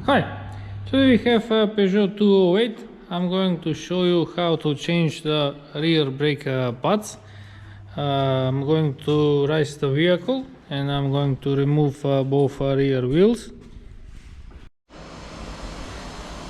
Hi, today we have a Peugeot 208. I'm going to show you how to change the rear brake pads. I'm going to raise the vehicle and I'm going to remove both rear wheels.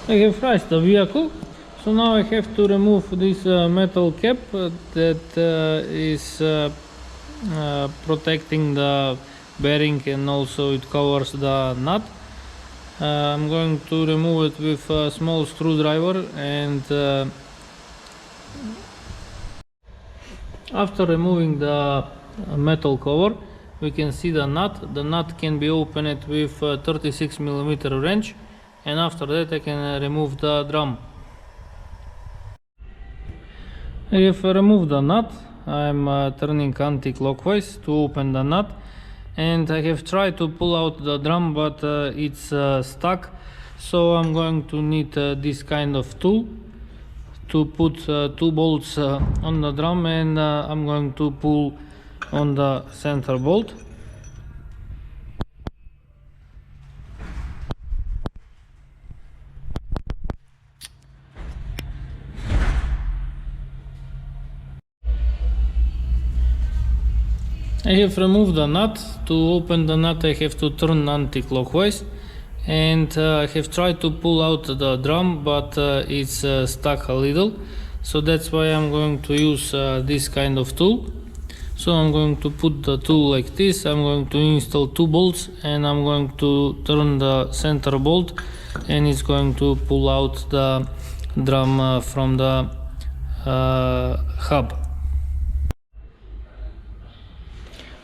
I have raised the vehicle, so now I have to remove this metal cap that is protecting the bearing, and also it covers the nut. I'm going to remove it with a small screwdriver, and after removing the metal cover, we can see the nut. The nut can be opened with a 36mm wrench, and after that I can remove the drum. I have removed the nut. I'm turning anti-clockwise to open the nut, and I have tried to pull out the drum, but it's stuck, so I'm going to need this kind of tool to put 2 bolts on the drum, and I'm going to pull on the center bolt. I have removed the nut. To open the nut I have to turn anti-clockwise, and I have tried to pull out the drum, but it's stuck a little, so that's why I'm going to use this kind of tool. So I'm going to put the tool like this. I'm going to install 2 bolts, and I'm going to turn the center bolt, and it's going to pull out the drum from the hub.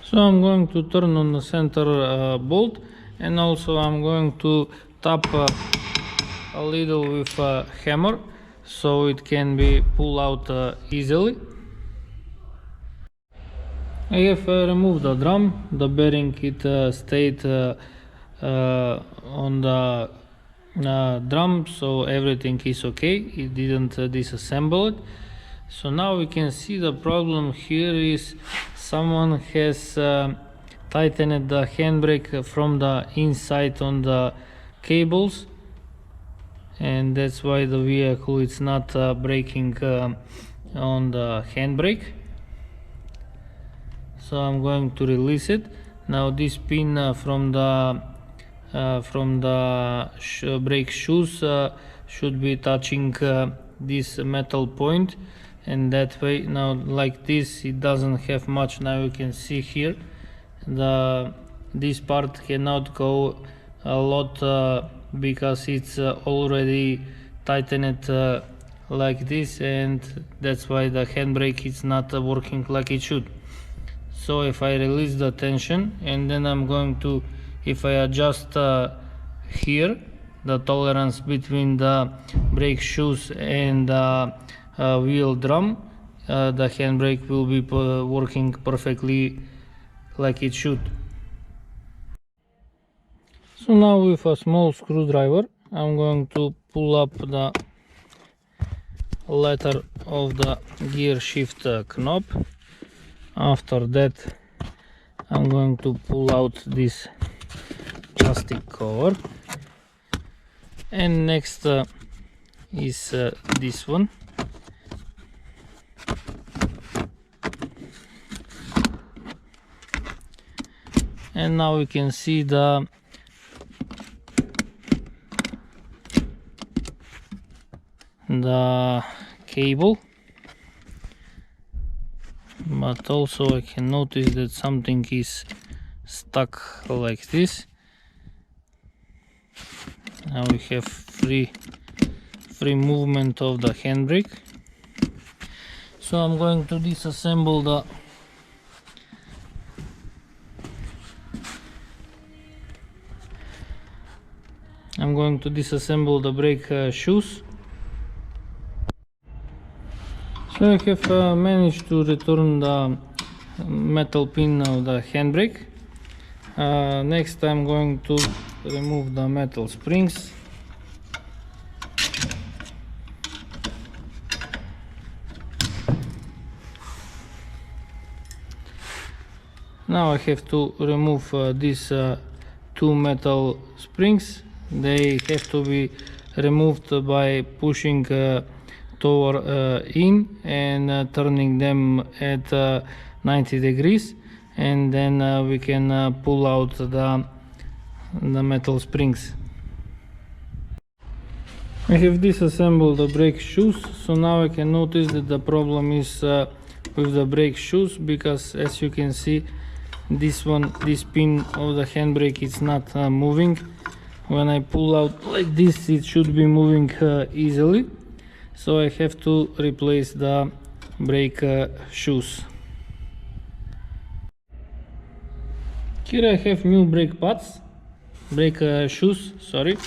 So I'm going to turn on the center bolt, and also I'm going to tap a little with a hammer so it can be pulled out easily. I have removed the drum. The bearing it stayed on the drum, so everything is okay. It didn't disassemble it. So now we can see the problem here is someone has tightened the handbrake from the inside on the cables, and that's why the vehicle is not braking on the handbrake. So I'm going to release it. Now this pin from the brake shoes should be touching this metal point, and that way, now like this, it doesn't have much. Now you can see here this part cannot go a lot because it's already tightened like this, and that's why the handbrake is not working like it should. So if I release the tension, and then I'm going to, if I adjust here the tolerance between the brake shoes and the wheel drum, the handbrake will be working perfectly like it should. So now with a small screwdriver I'm going to pull up the lever of the gear shift knob. After that I'm going to pull out this plastic cover, and next is this one. And now we can see the cable, but also I can notice that something is stuck like this. Now we have free movement of the handbrake. So I'm going to disassemble the brake shoes. So I have managed to return the metal pin of the handbrake. Next I'm going to remove the metal springs. Now I have to remove these 2 metal springs they have to be removed by pushing toward in and turning them at 90 degrees, and then we can pull out the metal springs. I have disassembled the brake shoes, so now I can notice that the problem is with the brake shoes, because as you can see, this pin of the handbrake is not moving. When I pull out like this, it should be moving easily, so I have to replace the brake shoes. Here I have new brake shoes, sorry,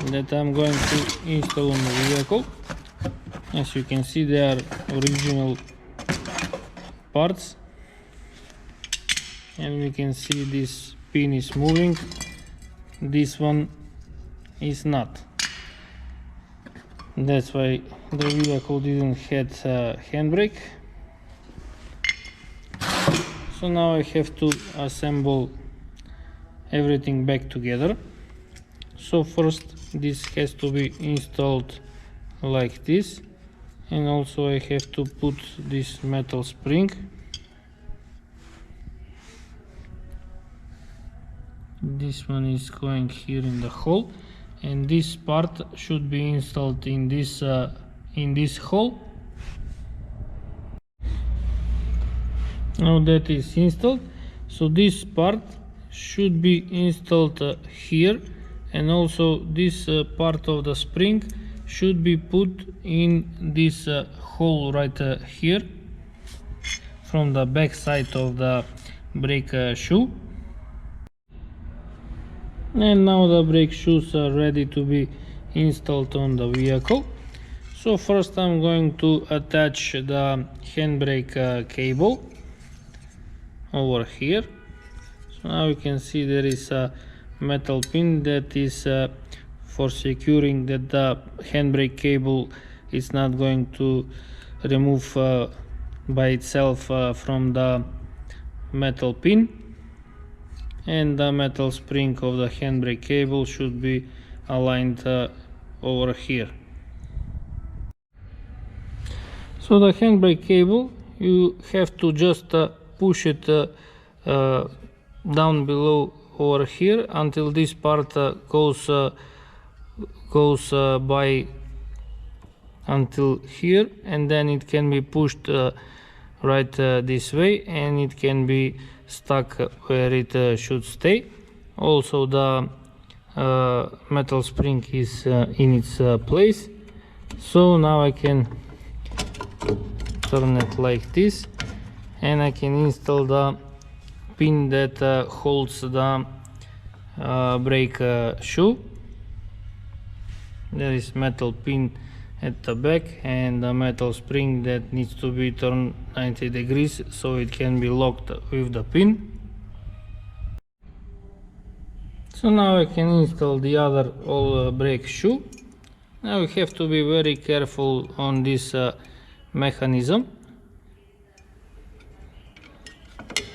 that I'm going to install on the vehicle. As you can see, they are original parts, and we can see this pin is moving, this one is not. That's why the vehicle didn't have handbrake. So now I have to assemble everything back together. So first this has to be installed like this, and also I have to put this metal spring. This one is going here in the hole, and this part should be installed in this hole. Now that is installed, so this part should be installed here, and also this part of the spring should be put in this hole right here from the back side of the brake shoe. And now the brake shoes are ready to be installed on the vehicle. So first I'm going to attach the handbrake cable over here. So now you can see there is a metal pin that is for securing that the handbrake cable is not going to remove by itself from the metal pin, and the metal spring of the handbrake cable should be aligned over here. So the handbrake cable, you have to just push it down below over here until this part goes by until here, and then it can be pushed right this way, and it can be stuck where it should stay. Also the metal spring is in its place. So now I can turn it like this, and I can install the pin that holds the brake shoe. There is metal pin at the back and the metal spring that needs to be turned 90 degrees so it can be locked with the pin. So now I can install the other brake shoe. Now we have to be very careful on this mechanism.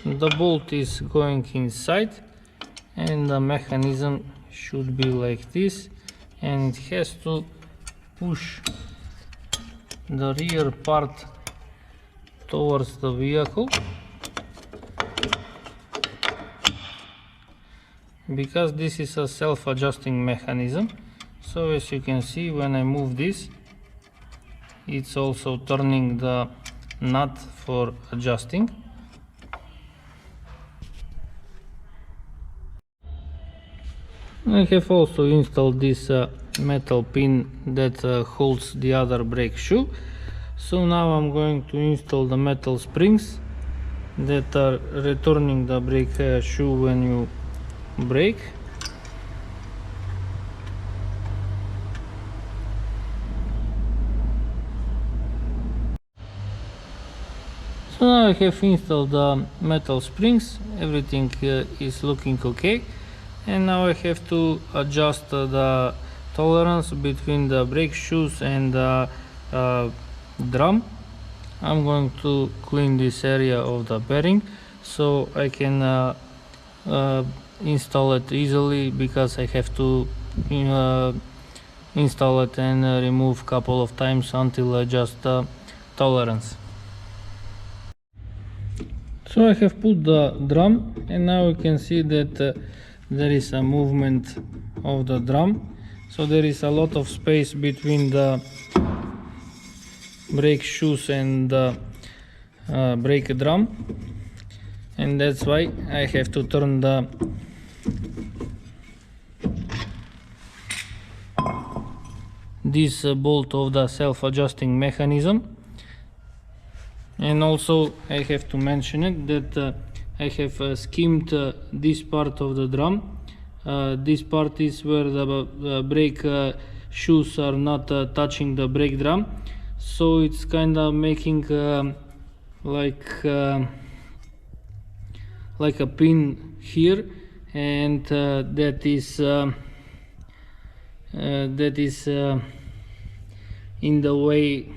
The bolt is going inside, and the mechanism should be like this, and it has to push the rear part towards the vehicle, because this is a self-adjusting mechanism. So as you can see, when I move this, it's also turning the nut for adjusting. I have also installed this metal pin that holds the other brake shoe. So now I'm going to install the metal springs that are returning the brake shoe when you brake. So now I have installed the metal springs, everything is looking okay, and now I have to adjust the tolerance between the brake shoes and the drum. I'm going to clean this area of the bearing so I can install it easily, because I have to install it and remove couple of times until adjust tolerance. So I have put the drum, and now you can see that there is a movement of the drum. So there is a lot of space between the brake shoes and the brake drum, and that's why I have to turn this bolt of the self-adjusting mechanism. And also I have to mention it that I have skimmed this part of the drum. This part is where the brake shoes are not touching the brake drum, so it's kind of making like a pin here, and that is in the way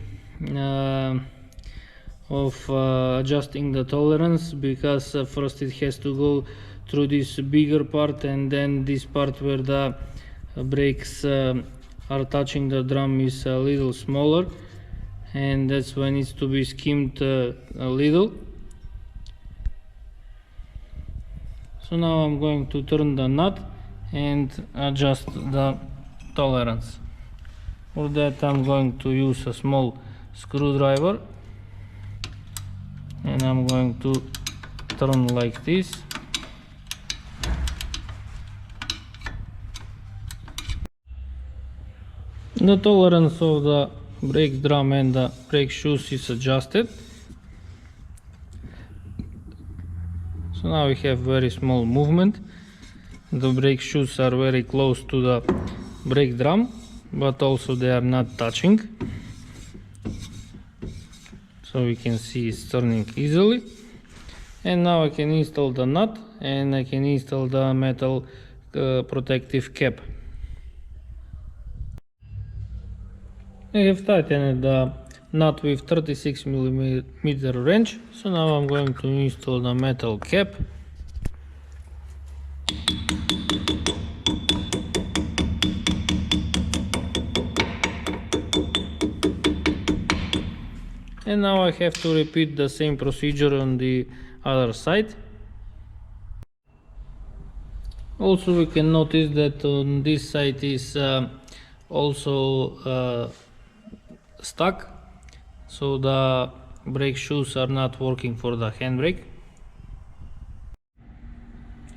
of adjusting the tolerance, because first it has to go through this bigger part, and then this part where the brakes are touching the drum is a little smaller, and that's why it needs to be skimmed a little. So now I'm going to turn the nut and adjust the tolerance. For that I'm going to use a small screwdriver, and I'm going to turn like this. The tolerance of the brake drum and the brake shoes is adjusted. So now we have very small movement. The brake shoes are very close to the brake drum, but also they are not touching. So we can see it's turning easily. And now I can install the nut, and I can install the metal protective cap. I have tightened the nut with 36mm wrench, so now I'm going to install the metal cap. And now I have to repeat the same procedure on the other side. Also we can notice that on this side is also stuck, so the brake shoes are not working for the handbrake.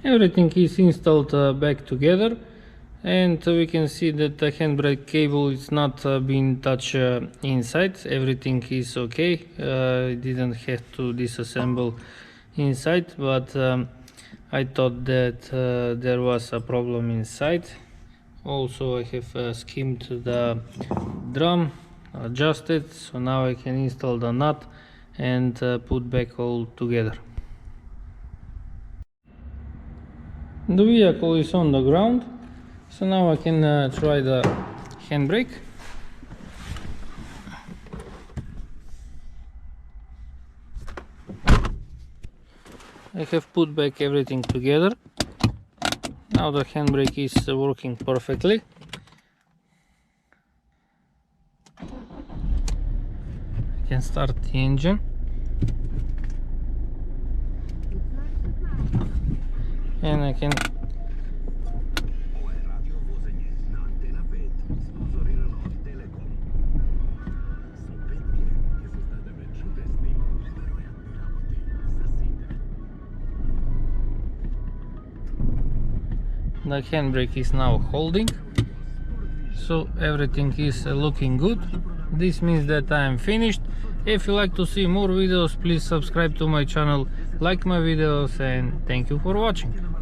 Everything is installed back together, and we can see that the handbrake cable is not being touched inside. Everything is okay. I didn't have to disassemble inside, but I thought that there was a problem inside. Also I have skimmed the drum, adjusted, so now I can install the nut and put back all together. The vehicle is on the ground, so now I can try the handbrake. I have put back everything together. Now the handbrake is working perfectly. I can start the engine. And I can the handbrake is now holding, so everything is looking good. This means that I am finished. If you like to see more videos, please subscribe to my channel, like my videos, and thank you for watching.